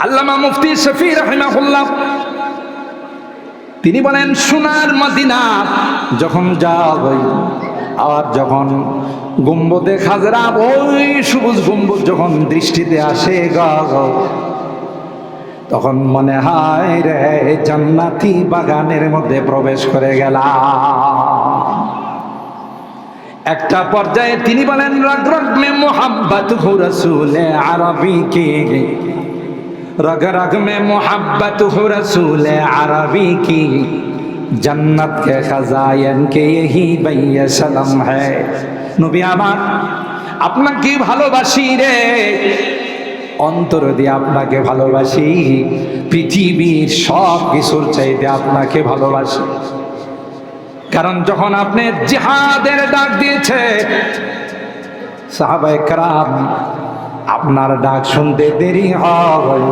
আল্লামা মুফতি শফি রাহিমাহুল্লাহ তিনি বলেন, সোনার মদিনা যখন যাবে আর যখন গম্বুদে খাজরা ওই সবুজ গম্বুজ যখন দৃষ্টিতে আসে তখন মনে হয় রে জান্নাতি বাগানের মধ্যে প্রবেশ করে গেলাম। একটা পর্যায়ে তিনি বলেন, রগ রগ মে মোহাব্বত হু রসুলে আরবি কি, रग रग में मोहब्बत हो रसूल अरबी की, जन्नत के खजायन के यही बैय सलम है। नबी आमार আপনাকে ভালোবাসি রে, অন্তর দিয়ে আপনাকে ভালোবাসি, পৃথিবীর সব কিছুর চাইতে আপনাকে ভালোবাসি। কারণ যখন আপনি জিহাদের ডাক দিয়েছে সাহাবায়ে কেরাম আপনার ডাক শুনতে দেরি হয়,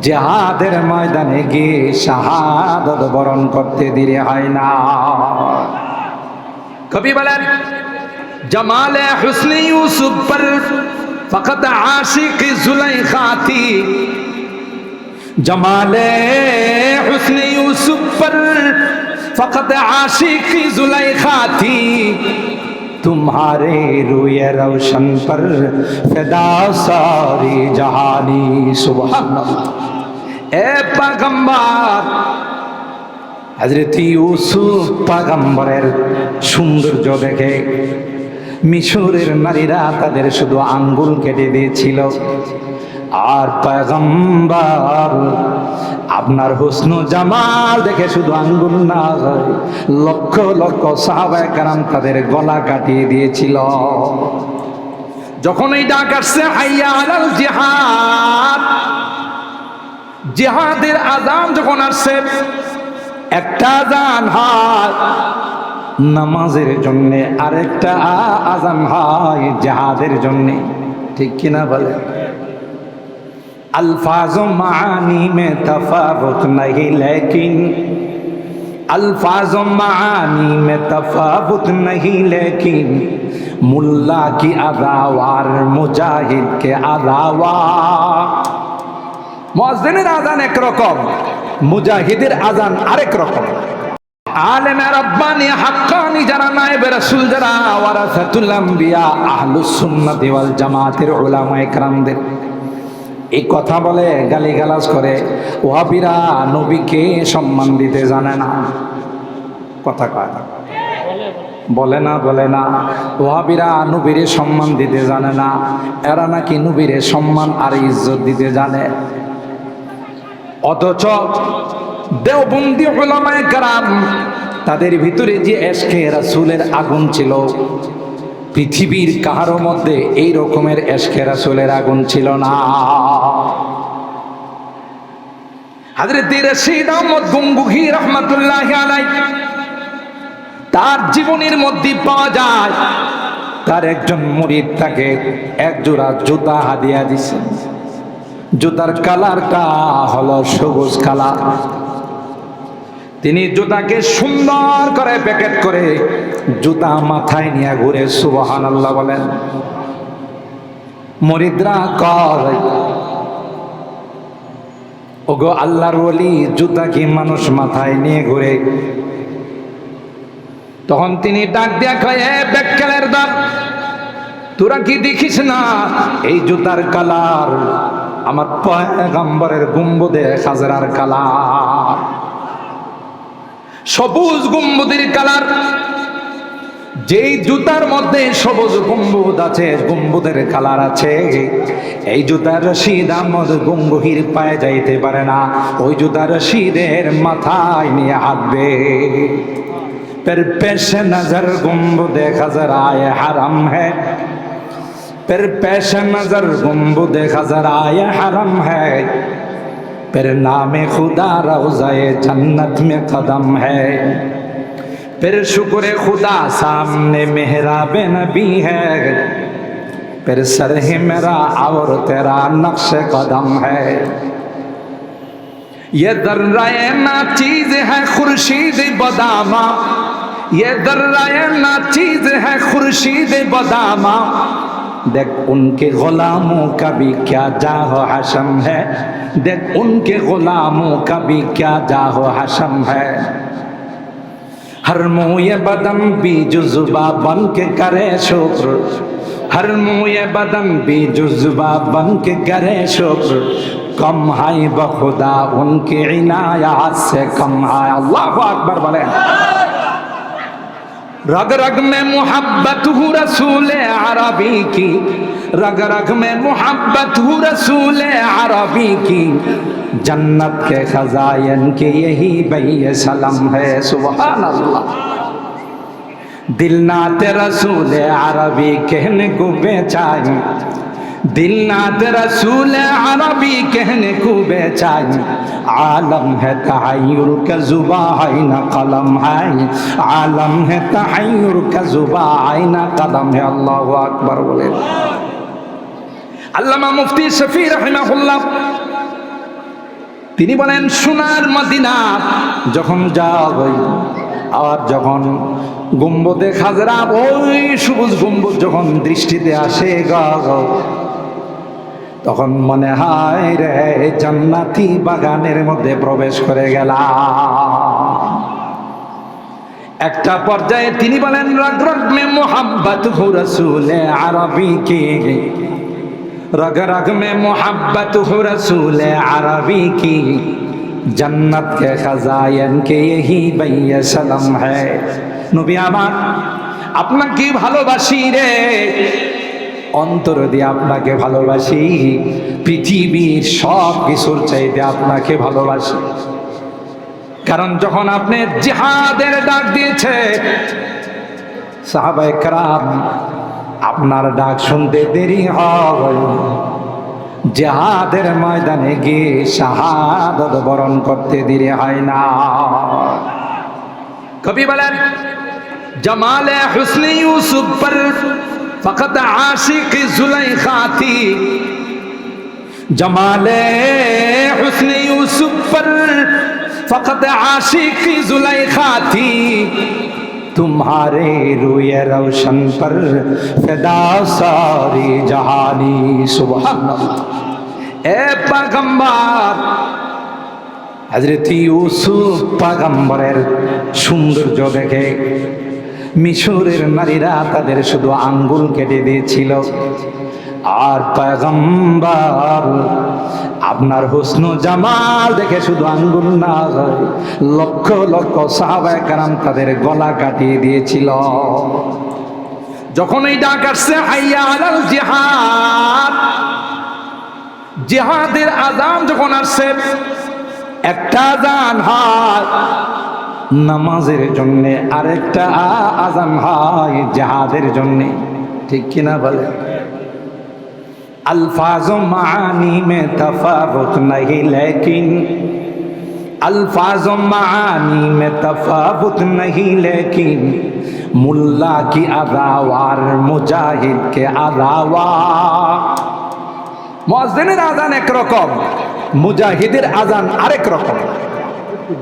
জিহাদের ময়দানে গিয়ে শাহাদাত বরণ করতে দেরি হয় না। কবি বলেন, জামালে হুসনে ইউসুফ পর ফকত আশিক জুলাইখা থি, জামালে হুসনে ইউসুফ পর ফকত আশিক জুলাইখা থি, तुम्हारे रूए रोशन पर फिदा सारी जहानी। सुभान अल्लाह। ए पैगंबर हजरत यूसुफ पैगंबरेर সৌন্দর্য দেখে মিশরের নারীরা তাদের শুধু আঙ্গুল কেটে দিয়েছিল, আর পয়গম্বর আপনার হুসন জামাল দেখে শুধু আঙ্গুল না, লক্ষ লক্ষ সাহাবায়ে কেরাম তাদের গলা কাটিয়ে দিয়েছিল। যখন এই ডাক আসছে হাইয়া আলাল জিহাদ, জিহাদের আযান যখন আসছে, একটা আযান হয় নামাজের জন্য, আরেকটা আযান হয় জিহাদের জন্য। ঠিক কিনা বলে? अल्फाज़ मानी में तफावत नहीं, लेकिन अल्फाज़ मानी में तफावत नहीं, लेकिन मुल्ला की अदावार मुजाहिद के अदावा। मुअज्जिনের আযান একরকম, মুজাহিদের আযান আরেক রকম। আলেমে রব্বানি হাক্কানি যারা নায়েবে রাসূল যারা ওয়ারাসাতুল আম্বিয়া আহলুস সুন্নাহ ওয়াল জামাতের উলামায়ে কেরামদের এই কথা বলে গালিগালাজ করে, ওয়াহাবিরা নবীকে সম্মান দিতে জানে না। কথা কয় না, বলে না, বলে না, ওয়াহাবিরা নবীরে সম্মান দিতে জানে না, এরা নাকি নবীরে সম্মান আর ইজ্জত দিতে জানে। অথচ দেওবন্দি উলামায়ে কেরাম তাদের ভিতরে যে এশকে রাসূলের আগুন ছিল, পৃথিবীর কারো মধ্যে এই রকমের এশকে রাসূলের আগুন ছিল না। হযরত রশিদ আহমদ গঙ্গুহি রাহমাতুল্লাহি আলাইহি তার জীবনের মধ্যে পাওয়া যায়, তার একজন মুরিদ তাকে এক জোড়া জুতা হাদিয়া দিছে। জুতার কালারটা হলো সবুজ কালার। তিনি জুতাকে সুন্দর করে প্যাকেট করে জুতা মাথায় নিয়ে ঘুরে সুবহানাল্লাহ বলেন। মুরিদরা কয়, ওগো আল্লাহর ওলি, জুতা কি মানুষ মাথায় নিয়ে ঘুরে? তখন তিনি ডাক দিয়া কয়, এ বেক্কেলের দল, তোরা কি দেখিস না এই জুতার কালার আমার পয়গম্বরের গুম্বদে খাজরার কালার, সবুজ গম্বুদের কালার। যেই জুতার মধ্যে সবুজ গম্বুদ আছে, গম্বুদের কালার আছে, এই জুতার রশিদ আহমদ গঙ্গুহির পায়ে যাইতে পারে না, ওই জুতার রশিদের মাথায় নিয়ে হাঁটবে। पर पेश नजर गुंबुदे खजराए हरम है, पर पेश नजर गुंबुदे खजराए हरम है, पर नामे खुदा रोज़ाए जन्नत में कदम है, फिर शुक्र खुदा सामने मेहराब नबी है, फिर सर ही मेरा और तेरा नक्श कदम है। ये दर्राए ना चीज है खुर्शीद बदामा, ये दर्राए ना चीज है खुर्शीद बदामा, देख उनके गुलामों का भी क्या जाहो हशम है, देख उनके गुलामों का भी क्या जाहो हशम है। हर मुँह बदम भी जुज़्बा बन के करे शुक्र, हर मुँह बदम भी जुज़्बा बन के करे शुक्र, कम है बखुदा उनके इनायत से कम है। अल्लाह अकबर बोले। रग रग में मोहब्बत हूँ रसूल अरबी की, रग रग में मोहब्बत हूँ रसूल अरबी की, जन्नत के खजायन के यही बई सलम है। सुभान अल्लाह। दिल नाते रसूल अरबी कहने को बेचाई, दिल नात रसूल अरबी कहने को बेचाई, आलम है तहय्युर का जुबा है ना कलम है, आलम है तहय्युर का जुबा है ना कलम है। अल्लाहु अकबर बोले। আল্লামা মুফতি শফি রাহিমাহুল্লাহ তিনি বলেন, সোনার মদিনা যখন যাও আর যখন গম্বুদে খাজরা ওই সবুজ গম্বুজ যখন দৃষ্টিতে আসে গা, তখন মনে হয় রে জান্নাতি বাগানের মধ্যে প্রবেশ করে গেলাম। একটা পর্যায়ে তিনি বলেন, রগ রগ মে মোহাব্বত হু রসুল আরবি কি, रग रग में मोहब्बत हो रसूल अरबी की, जन्नत के खजायन के यही बैय सलम है। नबी आमार আপনাকে ভালোবাসি রে, অন্তর দিয়ে আপনাকে ভালোবাসি, পৃথিবীর সব কিছুর চাইতে আপনাকে ভালোবাসি। কারণ যখন আপনি জিহাদের ডাক দিয়েছে, সাহাবায়ে কেরাম আপনার ডাক শুনতে দেরি হয়, জিহাদের ময়দানে গিয়ে শাহাদাত বরণ করতে দেরি হয় না। কবি বলেন, জমালে হুসনে ইউসুফ पर फकत आशिक जुलेखा थी, जमाले हुस्ने यूसुफ पर फकत आशिक जुलेखा थी, तुम्हारे रूए रोशन पर फिदा सारी जहानी। सुभान अल्लाह। ए पैगंबर हजरत यूसुफ पैगंबरेर সৌন্দর্য দেখে মিশরের নারীরা তাদের শুধু আঙ্গুল কেটে দিয়েছিল, আর পয়গম্বর আপনার হুসন জামাল দেখে শুধু আঙ্গুল না, লক্ষ লক্ষ সাহাবায়ে কেরাম তাদের গলা কাটিয়ে দিয়েছিল। যখন এই ডাক আসছে হাইয়া আলাল জিহাদ, জিহাদের আযান যখন আসছে, একটা আযান হয় নামাজের জন্য, আরেকটা আযান হয় জিহাদের জন্য। ঠিক কিনা বলে? अल्फाज मानी में तफावत नहीं, लेकिन अल्फाज मानी में तफावत नहीं, लेकिन मुल्ला की अदावार मुजाहिद के अदावा। मुअज्जिনের আযান একরকম, মুজাহিদের আযান আরেক রকম।